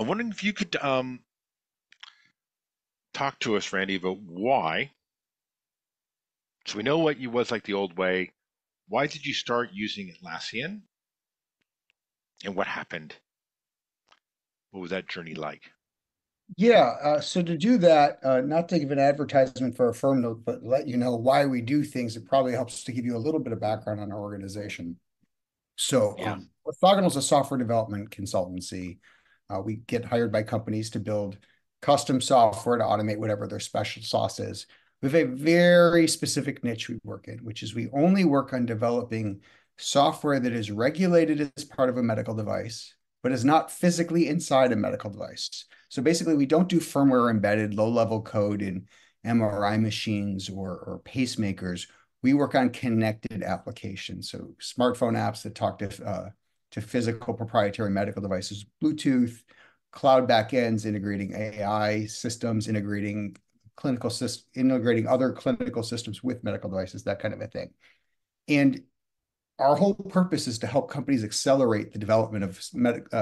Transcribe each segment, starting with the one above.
I'm wondering if you could talk to us, Randy, about why. So we know what you was like the old way. Why did you start using Atlassian, and what happened? What was that journey like? Yeah, so to do that, not to give an advertisement for a firm, but let you know why we do things, it probably helps to give you a little bit of background on our organization. So, Yeah. Orthogonal is a software development consultancy. We get hired by companies to build custom software to automate whatever their special sauce is. We have a very specific niche we work in, which is we only work on developing software that is regulated as part of a medical device, but is not physically inside a medical device. So basically, we don't do firmware embedded low-level code in MRI machines or pacemakers. We work on connected applications, so smartphone apps that talk to physical proprietary medical devices, Bluetooth, cloud backends, integrating AI systems, integrating other clinical systems with medical devices, that kind of a thing. And our whole purpose is to help companies accelerate the development of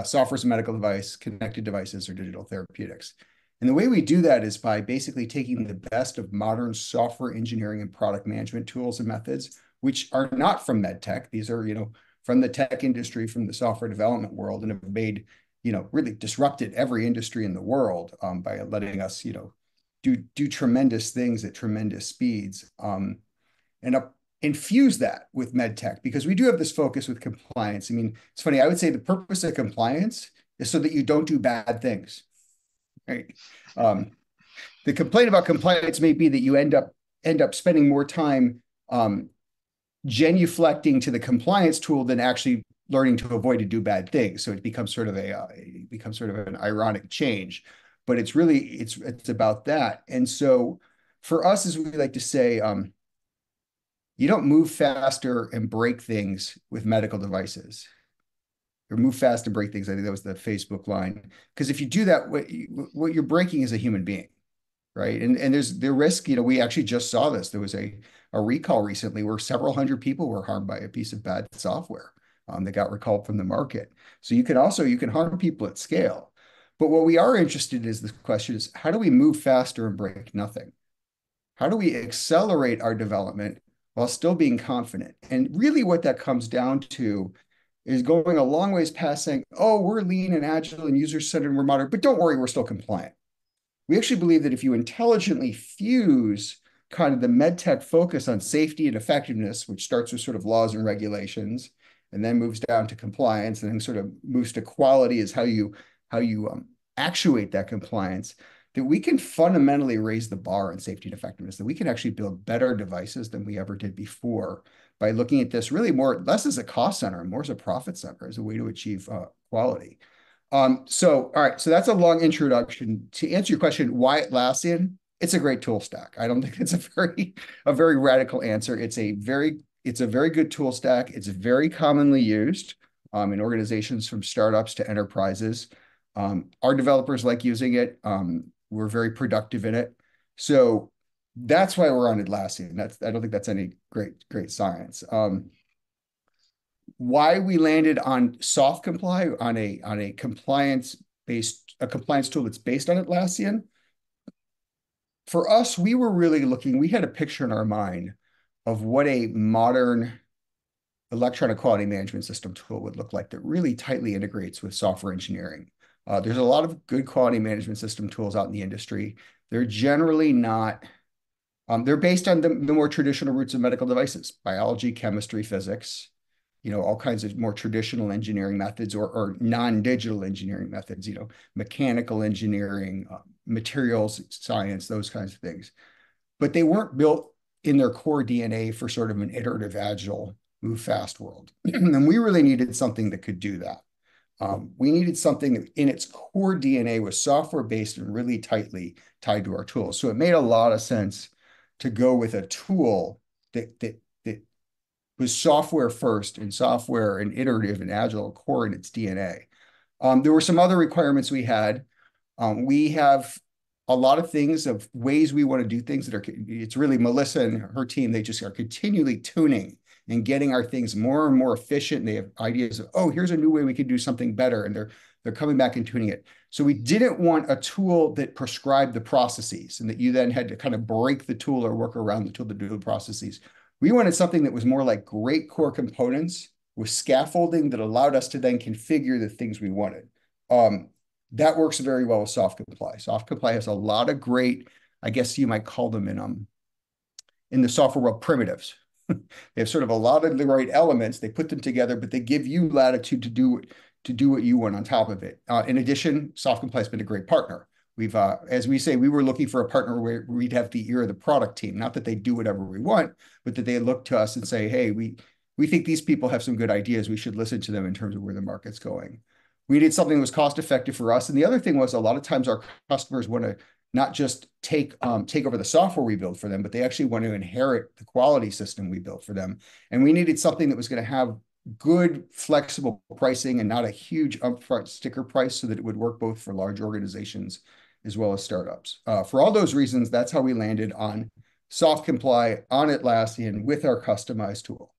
software as a medical device, connected devices, or digital therapeutics. And the way we do that is by basically taking the best of modern software engineering and product management tools and methods, which are not from medtech. These are, from the tech industry, from the software development world, and have made, really disrupted every industry in the world by letting us, do tremendous things at tremendous speeds. And infuse that with med tech because we do have this focus with compliance. I mean, it's funny. I would say the purpose of compliance is so that you don't do bad things, right? Um, the complaint about compliance may be that you end up spending more time genuflecting to the compliance tool than actually learning to avoid to do bad things. So it becomes sort of an ironic change, but it's really it's about that. And so for us, as we like to say, you don't move faster and break things with medical devices or move fast and break things. I think that was the Facebook line. Because if you do that, what you're breaking is a human being, right? And there's the risk, we actually just saw this. There was a recall recently where several hundred people were harmed by a piece of bad software that got recalled from the market. So you can harm people at scale. But what we are interested in is the question is how do we move faster and break nothing? How do we accelerate our development while still being confident? And really, what that comes down to is going a long ways past saying, oh, we're lean and agile and user-centered and we're modern, but don't worry, we're still compliant. We actually believe that if you intelligently fuse kind of the medtech focus on safety and effectiveness, which starts with sort of laws and regulations, and then moves down to compliance, and then sort of moves to quality is how you actuate that compliance, that we can fundamentally raise the bar on safety and effectiveness, that we can actually build better devices than we ever did before by looking at this really less as a cost center and more as a profit center, as a way to achieve quality. All right, so that's a long introduction. To answer your question, why Atlassian? It's a great tool stack. I don't think it's a very radical answer. It's a very good tool stack. It's very commonly used in organizations from startups to enterprises. Our developers like using it. We're very productive in it. So that's why we're on Atlassian. I don't think that's any great science. Why we landed on SoftComply on a compliance tool that's based on Atlassian. For us, we were really looking, we had a picture in our mind of what a modern electronic quality management system tool would look like that really tightly integrates with software engineering. There's a lot of good quality management system tools out in the industry. They're generally not, they're based on the more traditional roots of medical devices, biology, chemistry, physics, all kinds of more traditional engineering methods or non-digital engineering methods, mechanical engineering, materials science, those kinds of things. But they weren't built in their core DNA for sort of an iterative, agile, move fast world. And we really needed something that could do that. We needed something that in its core DNA was software based and really tightly tied to our tools. So it made a lot of sense to go with a tool that was software first and software and iterative and agile core in its DNA. There were some other requirements we had. We have a lot of things of ways we want to do things it's really Melissa and her team, they just are continually tuning and getting our things more and more efficient. And they have ideas of, oh, here's a new way we could do something better. And They're coming back and tuning it. So we didn't want a tool that prescribed the processes and that you then had to kind of break the tool or work around the tool to do the processes. We wanted something that was more like great core components with scaffolding that allowed us to then configure the things we wanted. That works very well with SoftComply. SoftComply has a lot of great, I guess you might call them in the software world, primitives. They have sort of a lot of the right elements. They put them together, but they give you latitude to do what you want on top of it. In addition, SoftComply has been a great partner. We've, as we say, we were looking for a partner where we'd have the ear of the product team. Not that they do whatever we want, but that they look to us and say, hey, we think these people have some good ideas. We should listen to them in terms of where the market's going. We needed something that was cost effective for us. And the other thing was a lot of times our customers want to not just take over the software we build for them, but they actually want to inherit the quality system we built for them. And we needed something that was going to have good flexible pricing and not a huge upfront sticker price so that it would work both for large organizations as well as startups. For all those reasons, that's how we landed on SoftComply on Atlassian with our customized tool.